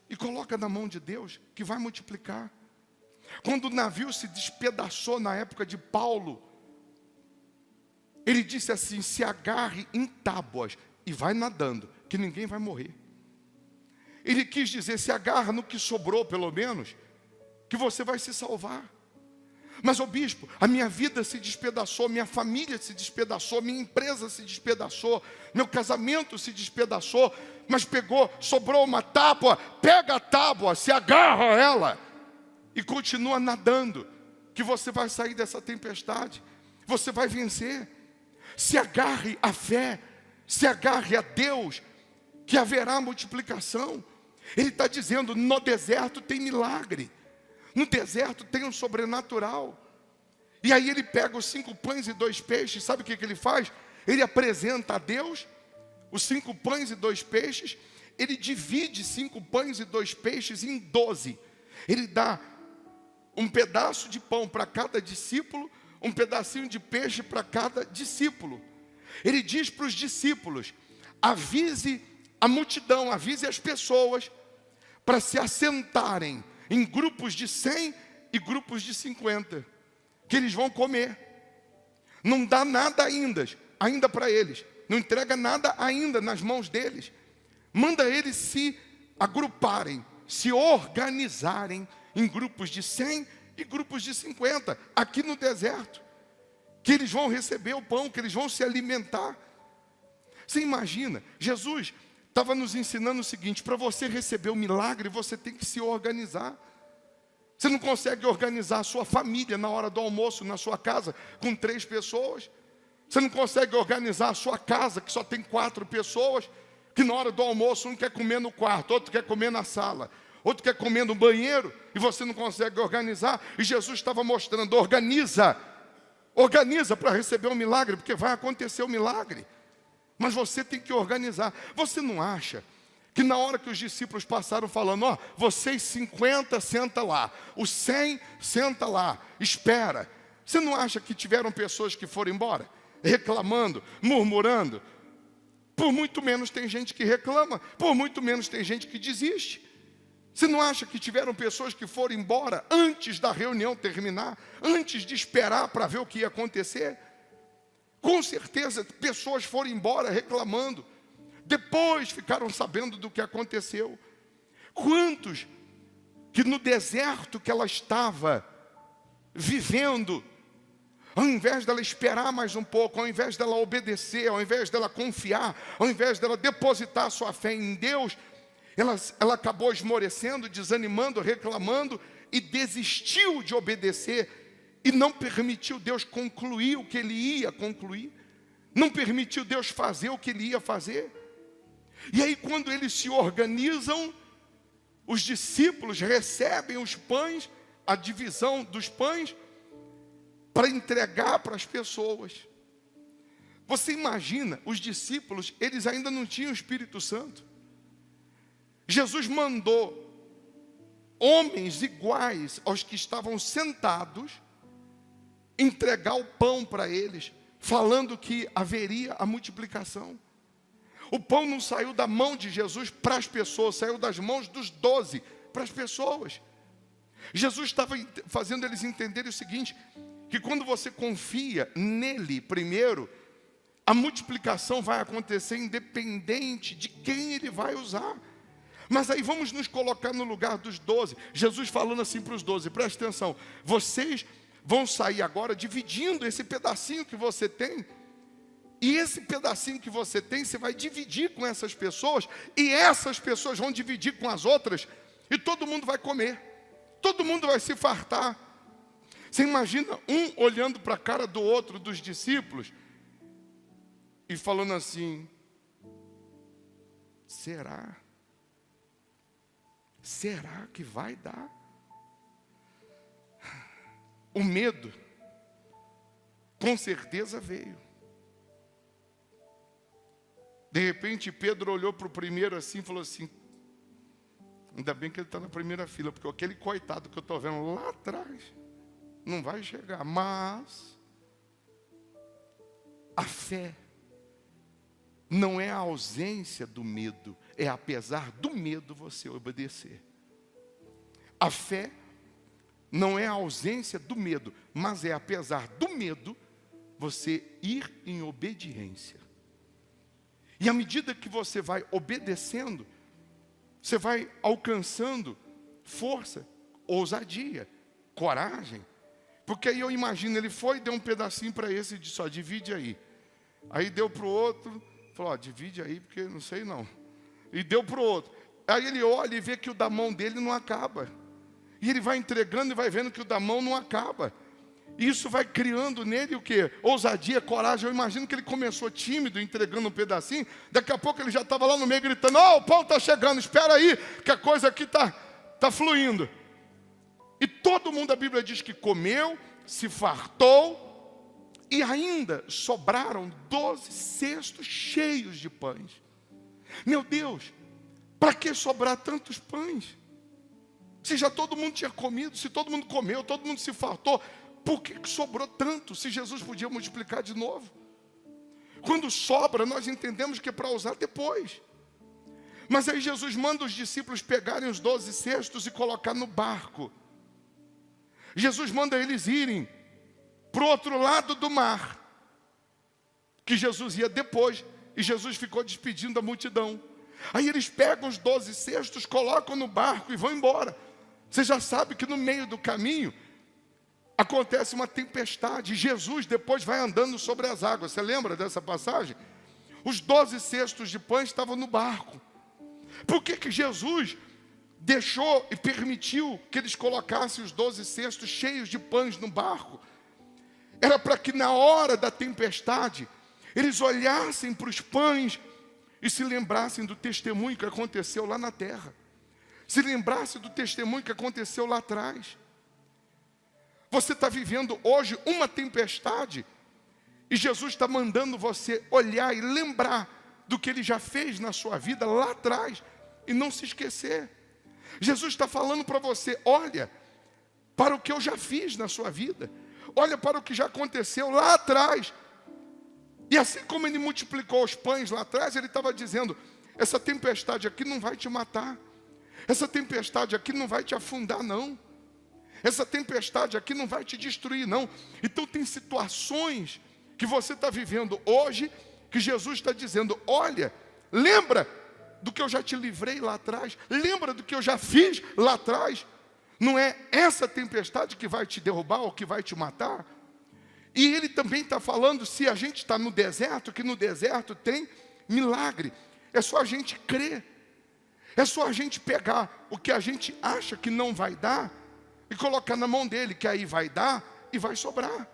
e coloca na mão de Deus, que vai multiplicar. Quando o navio se despedaçou na época de Paulo, ele disse assim: se agarre em tábuas e vai nadando, que ninguém vai morrer. Ele quis dizer, se agarra no que sobrou pelo menos, que você vai se salvar. Mas, ô bispo, a minha vida se despedaçou, minha família se despedaçou, minha empresa se despedaçou, meu casamento se despedaçou, mas sobrou uma tábua. Pega a tábua, se agarra a ela e continua nadando, que você vai sair dessa tempestade, você vai vencer. Se agarre à fé, se agarre a Deus, que haverá multiplicação. Ele está dizendo, no deserto tem milagre. No deserto tem um sobrenatural. E aí ele pega os 5 pães e 2 peixes. Sabe o que ele faz? Ele apresenta a Deus os 5 pães e 2 peixes. Ele divide 5 pães e 2 peixes em 12. Ele dá um pedaço de pão para cada discípulo, um pedacinho de peixe para cada discípulo. Ele diz para os discípulos: avise a multidão, avise as pessoas para se assentarem em grupos de 100 e grupos de 50, que eles vão comer. Não dá nada ainda para eles. Não entrega nada ainda nas mãos deles. Manda eles se agruparem, se organizarem em grupos de 100 e grupos de 50, aqui no deserto. Que eles vão receber o pão, que eles vão se alimentar. Você imagina, Jesus estava nos ensinando o seguinte: para você receber o milagre, você tem que se organizar. Você não consegue organizar a sua família na hora do almoço, na sua casa, com 3 pessoas. Você não consegue organizar a sua casa, que só tem 4 pessoas, que na hora do almoço um quer comer no quarto, outro quer comer na sala, outro quer comer no banheiro, e você não consegue organizar. E Jesus estava mostrando: organiza para receber o milagre, porque vai acontecer o milagre. Mas você tem que organizar. Você não acha que na hora que os discípulos passaram falando: ó, vocês 50, senta lá, os 100, senta lá, espera. Você não acha que tiveram pessoas que foram embora, reclamando, murmurando? Por muito menos tem gente que reclama, por muito menos tem gente que desiste. Você não acha que tiveram pessoas que foram embora antes da reunião terminar, antes de esperar para ver o que ia acontecer? Com certeza, pessoas foram embora reclamando. Depois ficaram sabendo do que aconteceu. Quantos que no deserto que ela estava vivendo, ao invés dela esperar mais um pouco, ao invés dela obedecer, ao invés dela confiar, ao invés dela depositar sua fé em Deus, ela acabou esmorecendo, desanimando, reclamando e desistiu de obedecer. E não permitiu Deus concluir o que Ele ia concluir. Não permitiu Deus fazer o que Ele ia fazer. E aí, quando eles se organizam, os discípulos recebem os pães, a divisão dos pães, para entregar para as pessoas. Você imagina, os discípulos, eles ainda não tinham o Espírito Santo. Jesus mandou homens iguais aos que estavam sentados entregar o pão para eles, falando que haveria a multiplicação. O pão não saiu da mão de Jesus para as pessoas, saiu das mãos dos 12 para as pessoas. Jesus estava fazendo eles entenderem o seguinte: que quando você confia nele primeiro, a multiplicação vai acontecer independente de quem ele vai usar. Mas aí vamos nos colocar no lugar dos 12. Jesus falando assim para os 12, presta atenção: vocês vão sair agora dividindo esse pedacinho que você tem. E esse pedacinho que você tem, você vai dividir com essas pessoas. E essas pessoas vão dividir com as outras. E todo mundo vai comer. Todo mundo vai se fartar. Você imagina um olhando para a cara do outro, dos discípulos, e falando assim: será? Será que vai dar? O medo, com certeza veio. De repente, Pedro olhou para o primeiro assim e falou assim, ainda bem que ele está na primeira fila, porque aquele coitado que eu estou vendo lá atrás não vai chegar. Mas a fé não é a ausência do medo, é apesar do medo você obedecer. A fé não é a ausência do medo, mas é apesar do medo você ir em obediência. E à medida que você vai obedecendo, você vai alcançando força, ousadia, coragem. Porque aí eu imagino, ele foi, deu um pedacinho para esse e disse, ó, divide aí. Aí deu para o outro, falou, ó, divide aí, porque não sei não. E deu para o outro. Aí ele olha e vê que o da mão dele não acaba. E ele vai entregando e vai vendo que o da mão não acaba. Isso vai criando nele o quê? Ousadia, coragem. Eu imagino que ele começou tímido, entregando um pedacinho. Daqui a pouco ele já estava lá no meio gritando, ó, o pão está chegando, espera aí, que a coisa aqui tá fluindo. E todo mundo, a Bíblia diz que comeu, se fartou, e ainda sobraram 12 cestos cheios de pães. Meu Deus, para que sobrar tantos pães? Se já todo mundo tinha comido, se todo mundo comeu, todo mundo se fartou, por que sobrou tanto, se Jesus podia multiplicar de novo? Quando sobra, nós entendemos que é para usar depois. Mas aí Jesus manda os discípulos pegarem os 12 cestos e colocar no barco. Jesus manda eles irem para o outro lado do mar, que Jesus ia depois, e Jesus ficou despedindo a multidão. Aí eles pegam os 12 cestos, colocam no barco e vão embora. Você já sabe que no meio do caminho acontece uma tempestade. Jesus depois vai andando sobre as águas. Você lembra dessa passagem? Os 12 cestos de pães estavam no barco. Por que Jesus deixou e permitiu que eles colocassem os 12 cestos cheios de pães no barco? Era para que na hora da tempestade eles olhassem para os pães e se lembrassem do testemunho que aconteceu lá na terra. Se lembrassem do testemunho que aconteceu lá atrás. Você está vivendo hoje uma tempestade e Jesus está mandando você olhar e lembrar do que Ele já fez na sua vida lá atrás e não se esquecer. Jesus está falando para você, olha para o que eu já fiz na sua vida. Olha para o que já aconteceu lá atrás. E assim como Ele multiplicou os pães lá atrás, Ele estava dizendo, essa tempestade aqui não vai te matar. Essa tempestade aqui não vai te afundar, não. Essa tempestade aqui não vai te destruir, não. Então tem situações que você está vivendo hoje, que Jesus está dizendo, olha, lembra do que eu já te livrei lá atrás. Lembra do que eu já fiz lá atrás. Não é essa tempestade que vai te derrubar ou que vai te matar. E Ele também está falando, se a gente está no deserto, que no deserto tem milagre. É só a gente crer. É só a gente pegar o que a gente acha que não vai dar e colocar na mão dele, que aí vai dar e vai sobrar.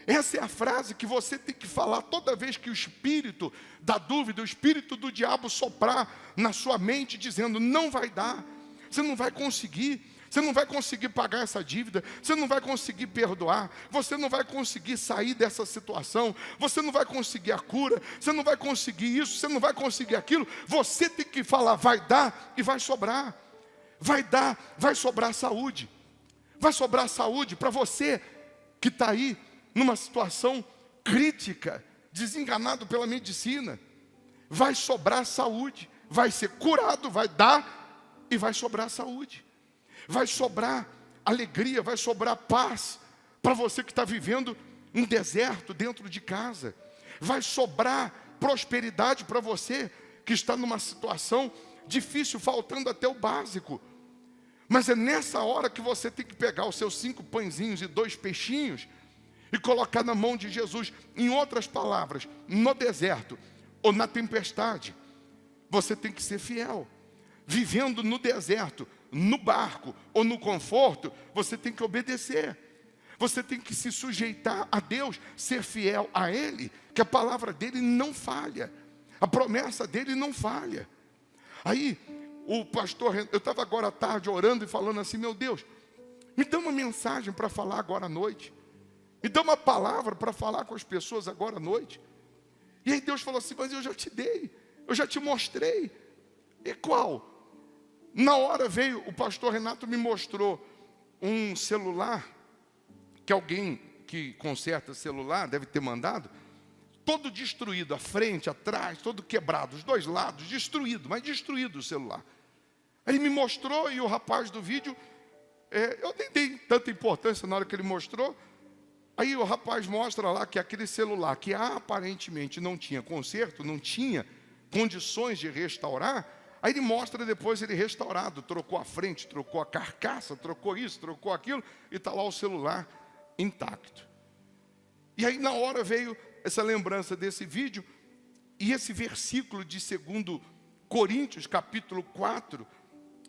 Essa é a frase que você tem que falar toda vez que o espírito da dúvida, o espírito do diabo soprar na sua mente, dizendo, não vai dar, você não vai conseguir. Você não vai conseguir pagar essa dívida, você não vai conseguir perdoar, você não vai conseguir sair dessa situação, você não vai conseguir a cura, você não vai conseguir isso, você não vai conseguir aquilo. Você tem que falar, vai dar e vai sobrar. Vai dar, vai sobrar saúde. Vai sobrar saúde para você que está aí numa situação crítica, desenganado pela medicina. Vai sobrar saúde, vai ser curado, vai dar e vai sobrar saúde. Vai sobrar alegria, vai sobrar paz para você que está vivendo um deserto dentro de casa. Vai sobrar prosperidade para você que está numa situação difícil, faltando até o básico. Mas é nessa hora que você tem que pegar os seus 5 pãezinhos e 2 peixinhos e colocar na mão de Jesus. Em outras palavras, no deserto ou na tempestade, você tem que ser fiel. Vivendo no deserto, no barco ou no conforto, você tem que obedecer. Você tem que se sujeitar a Deus, ser fiel a Ele, que a palavra dEle não falha. A promessa dEle não falha. Aí, o pastor, eu estava agora à tarde orando e falando assim, meu Deus, me dá uma mensagem para falar agora à noite. Me dá uma palavra para falar com as pessoas agora à noite. E aí Deus falou assim, mas eu já te dei. Eu já te mostrei. E qual? Na hora veio, o pastor Renato me mostrou um celular, que alguém que conserta celular deve ter mandado, todo destruído, a frente, atrás, todo quebrado, os dois lados, destruído, mas destruído o celular. Ele me mostrou e o rapaz do vídeo, eu nem dei tanta importância na hora que ele mostrou. Aí o rapaz mostra lá que aquele celular que aparentemente não tinha conserto, não tinha condições de restaurar, aí ele mostra depois ele restaurado, trocou a frente, trocou a carcaça, trocou isso, trocou aquilo, e está lá o celular intacto. E aí na hora veio essa lembrança desse vídeo, e esse versículo de 2 Coríntios, capítulo 4,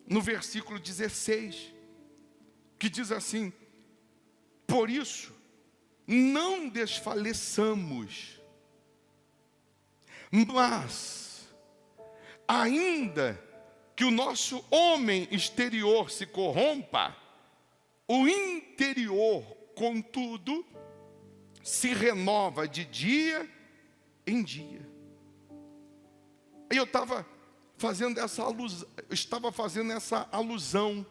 no versículo 16, que diz assim: por isso, não desfaleçamos, mas, ainda que o nosso homem exterior se corrompa, o interior, contudo, se renova de dia em dia. Aí eu estava fazendo essa alusão.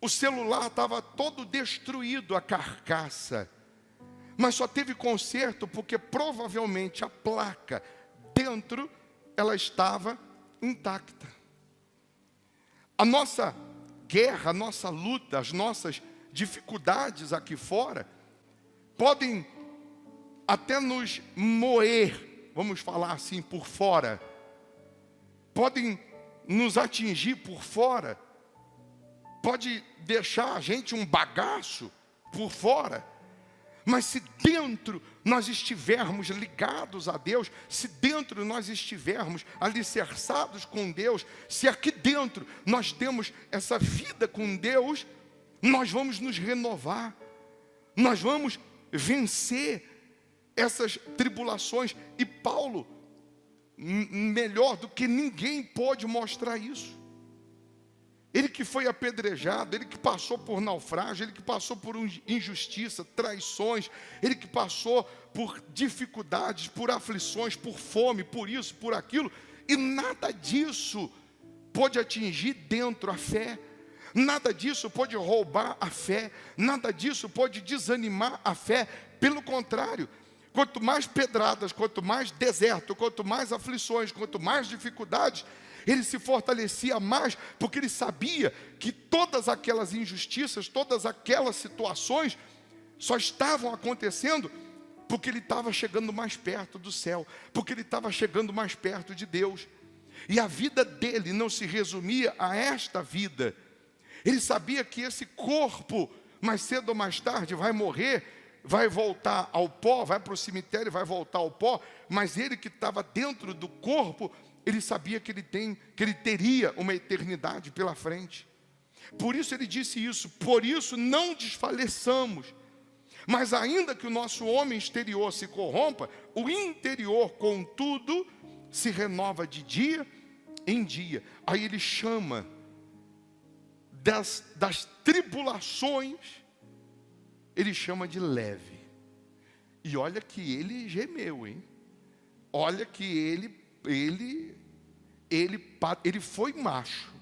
O celular estava todo destruído, a carcaça, mas só teve conserto porque provavelmente a placa dentro, ela estava intacta. A nossa guerra, a nossa luta, as nossas dificuldades aqui fora, podem até nos moer, vamos falar assim, por fora. Podem nos atingir por fora. Pode deixar a gente um bagaço por fora. Mas se dentro nós estivermos ligados a Deus, se dentro nós estivermos alicerçados com Deus, se aqui dentro nós temos essa vida com Deus, nós vamos nos renovar, nós vamos vencer essas tribulações. E Paulo, melhor do que ninguém, pode mostrar isso. Ele que foi apedrejado, ele que passou por naufrágio, ele que passou por injustiça, traições, ele que passou por dificuldades, por aflições, por fome, por isso, por aquilo, e nada disso pode atingir dentro a fé, nada disso pode roubar a fé, nada disso pode desanimar a fé. Pelo contrário, quanto mais pedradas, quanto mais deserto, quanto mais aflições, quanto mais dificuldades, ele se fortalecia mais, porque ele sabia que todas aquelas injustiças, todas aquelas situações só estavam acontecendo porque ele estava chegando mais perto do céu, porque ele estava chegando mais perto de Deus. E a vida dele não se resumia a esta vida. Ele sabia que esse corpo, mais cedo ou mais tarde, vai morrer, vai voltar ao pó, vai para o cemitério, vai voltar ao pó, mas ele que estava dentro do corpo, ele sabia que ele teria uma eternidade pela frente. Por isso ele disse isso: por isso não desfaleçamos. Mas ainda que o nosso homem exterior se corrompa, o interior, contudo, se renova de dia em dia. Aí ele chama das tribulações, ele chama de leve. E olha que ele gemeu, hein? Olha que ele foi macho.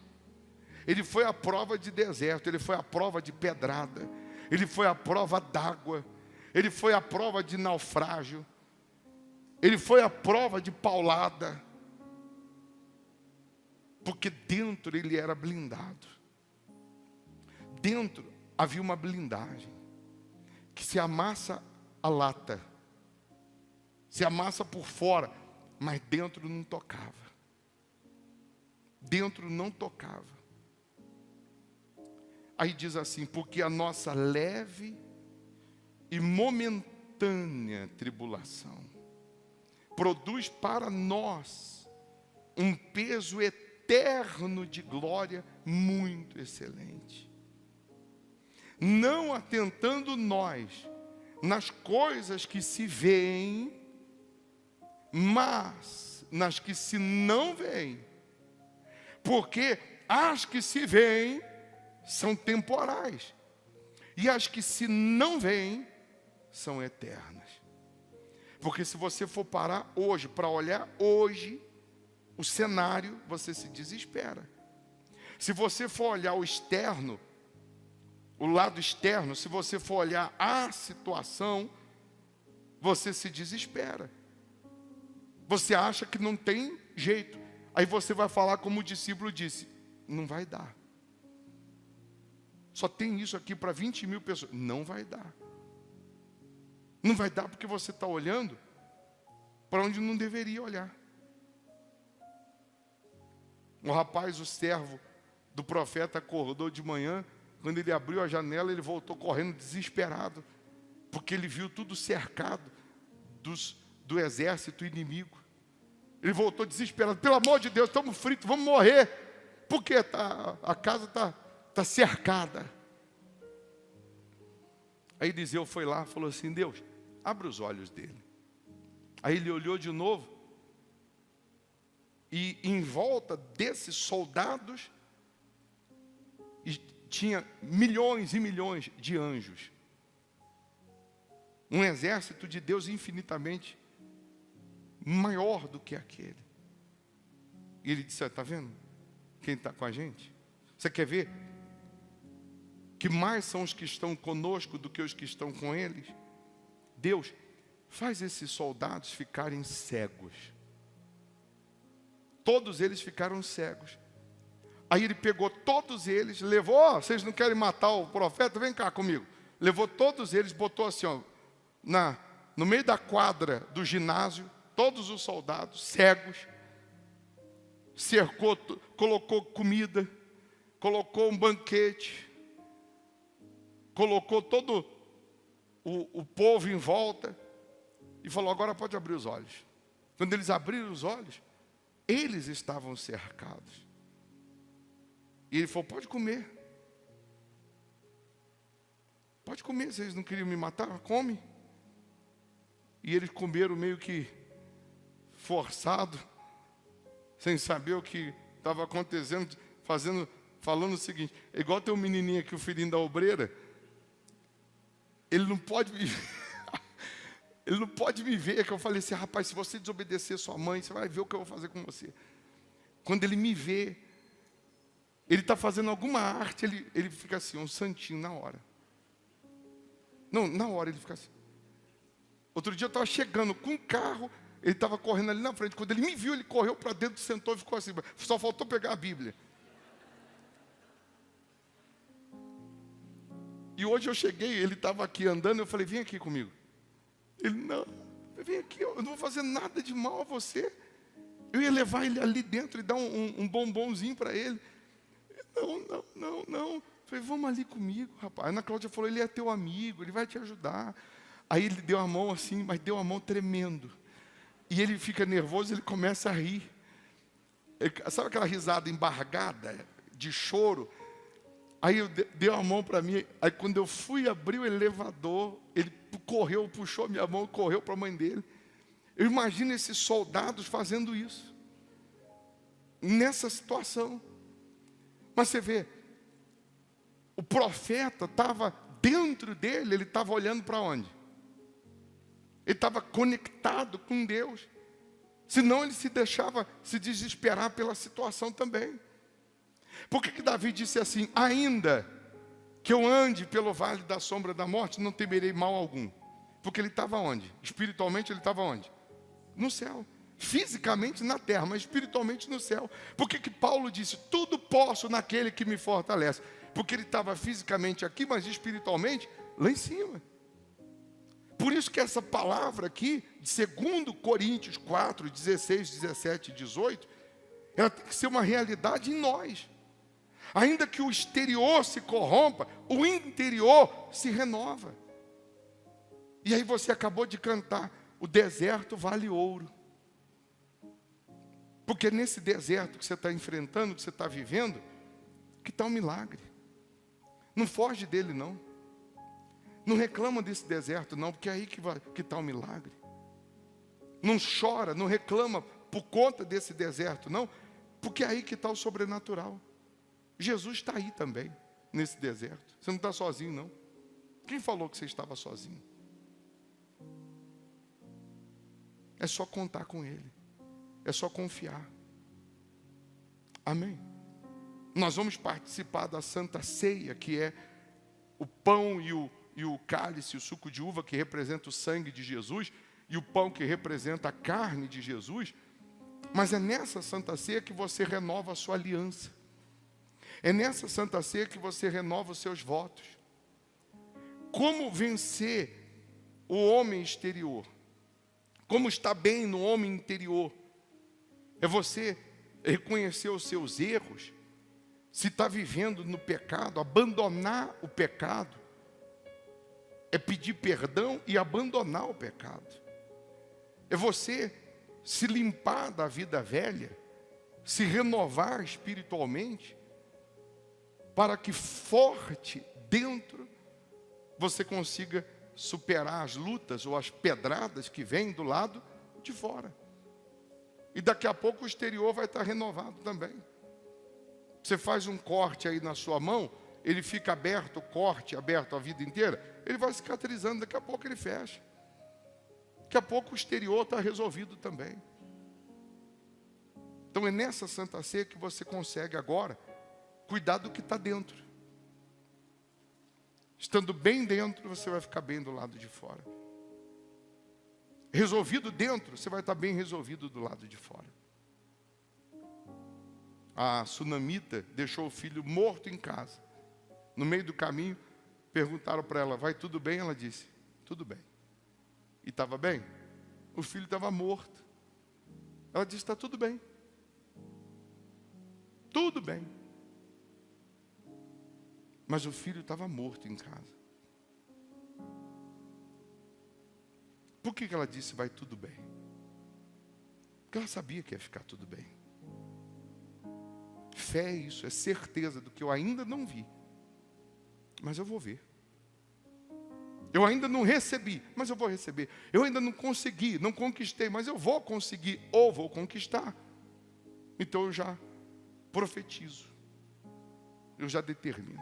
Ele foi à prova de deserto, ele foi à prova de pedrada, ele foi à prova d'água, ele foi à prova de naufrágio, ele foi à prova de paulada, porque dentro ele era blindado. Dentro havia uma blindagem que se amassa a lata, se amassa por fora, mas dentro não tocava. Dentro não tocava. Aí diz assim: porque a nossa leve e momentânea tribulação produz para nós um peso eterno de glória muito excelente. Não atentando nós nas coisas que se veem, mas nas que se não veem. Porque as que se veem são temporais, e as que se não veem são eternas. Porque se você for parar hoje, para olhar hoje, o cenário, você se desespera. Se você for olhar o externo, o lado externo, se você for olhar a situação, você se desespera. Você acha que não tem jeito. Aí você vai falar como o discípulo disse, não vai dar. Só tem isso aqui para 20 mil pessoas. Não vai dar. Não vai dar porque você está olhando para onde não deveria olhar. O rapaz, o servo do profeta, acordou de manhã. Quando ele abriu a janela, ele voltou correndo desesperado, porque ele viu tudo cercado do exército inimigo. Ele voltou desesperado. Pelo amor de Deus, estamos fritos, vamos morrer. Porque a casa está cercada. Aí Eliseu foi lá e falou assim, Deus, abre os olhos dele. Aí ele olhou de novo. E em volta desses soldados, tinha milhões e milhões de anjos. Um exército de Deus infinitamente maior do que aquele. E ele disse, está vendo quem está com a gente? Você quer ver que mais são os que estão conosco do que os que estão com eles? Deus, faz esses soldados ficarem cegos. Todos eles ficaram cegos. Aí ele pegou todos eles, levou, vocês não querem matar o profeta? Vem cá comigo. Levou todos eles, botou assim, ó, no meio da quadra do ginásio, todos os soldados, cegos, cercou, colocou comida, colocou um banquete, colocou todo o povo em volta e falou, agora pode abrir os olhos. Quando eles abriram os olhos, eles estavam cercados. E ele falou, pode comer. Pode comer, vocês não queriam me matar? Come. E eles comeram meio que forçado, sem saber o que estava acontecendo, falando o seguinte, é igual tem um menininho aqui, o filhinho da obreira, ele não pode me ele não pode me ver, que eu falei assim, rapaz, se você desobedecer sua mãe, você vai ver o que eu vou fazer com você. Quando ele me vê, ele está fazendo alguma arte, ele fica assim, um santinho na hora. Não, na hora ele fica assim. Outro dia eu estava chegando com um carro, ele estava correndo ali na frente. Quando ele me viu, ele correu para dentro, sentou e ficou assim. Só faltou pegar a Bíblia. E hoje eu cheguei, ele estava aqui andando, eu falei, vem aqui comigo. Ele, não, vem aqui, eu não vou fazer nada de mal a você. Eu ia levar ele ali dentro e dar um bombonzinho para ele. Não. Falei, vamos ali comigo, rapaz. A Ana Cláudia falou, ele é teu amigo, ele vai te ajudar. Aí ele deu a mão assim, mas deu a mão tremendo. E ele fica nervoso, ele começa a rir. Sabe aquela risada embargada, de choro? Aí deu a mão para mim. Aí quando eu fui abrir o elevador, ele correu, puxou minha mão, correu para a mãe dele. Eu imagino esses soldados fazendo isso. Nessa situação. Mas você vê, o profeta estava dentro dele, ele estava olhando para onde? Ele estava conectado com Deus. Senão ele se deixava se desesperar pela situação também. Por que Davi disse assim, ainda que eu ande pelo vale da sombra da morte, não temerei mal algum. Porque ele estava onde? Espiritualmente ele estava onde? No céu. Fisicamente na terra, mas espiritualmente no céu. Por que Paulo disse, tudo posso naquele que me fortalece? Porque ele estava fisicamente aqui, mas espiritualmente lá em cima. Por isso que essa palavra aqui, de 2 Coríntios 4, 16, 17 e 18, ela tem que ser uma realidade em nós. Ainda que o exterior se corrompa, o interior se renova. E aí você acabou de cantar, o deserto vale ouro. Porque nesse deserto que você está enfrentando, que você está vivendo, que está um milagre. Não foge dele não. Não reclama desse deserto não, porque é aí que está o milagre. Não chora, não reclama por conta desse deserto não, porque é aí que está o sobrenatural. Jesus está aí também, nesse deserto. Você não está sozinho não. Quem falou que você estava sozinho? É só contar com Ele. É só confiar. Amém? Nós vamos participar da Santa Ceia, que é o pão e o cálice, o suco de uva, que representa o sangue de Jesus, e o pão que representa a carne de Jesus. Mas é nessa Santa Ceia que você renova a sua aliança. É nessa Santa Ceia que você renova os seus votos. Como vencer o homem exterior? Como estar bem no homem interior? É você reconhecer os seus erros, se está vivendo no pecado, abandonar o pecado, é pedir perdão e abandonar o pecado. É você se limpar da vida velha, se renovar espiritualmente, para que forte dentro você consiga superar as lutas ou as pedradas que vêm do lado de fora. E daqui a pouco o exterior vai estar renovado também. Você faz um corte aí na sua mão, ele fica aberto, o corte aberto a vida inteira, ele vai cicatrizando, daqui a pouco ele fecha. Daqui a pouco o exterior está resolvido também. Então é nessa Santa Ceia que você consegue agora cuidar do que está dentro. Estando bem dentro, você vai ficar bem do lado de fora. Resolvido dentro, você vai estar bem resolvido do lado de fora. A sunamita deixou o filho morto em casa. No meio do caminho, perguntaram para ela, vai tudo bem? Ela disse, tudo bem. E estava bem? O filho estava morto. Ela disse, está tudo bem. Tudo bem. Mas o filho estava morto em casa. Por que ela disse, vai tudo bem? Porque ela sabia que ia ficar tudo bem. Fé é isso, é certeza do que eu ainda não vi, mas eu vou ver. Eu ainda não recebi, mas eu vou receber. Eu ainda não consegui, não conquistei, mas eu vou conseguir ou vou conquistar. Então eu já profetizo, eu já determino.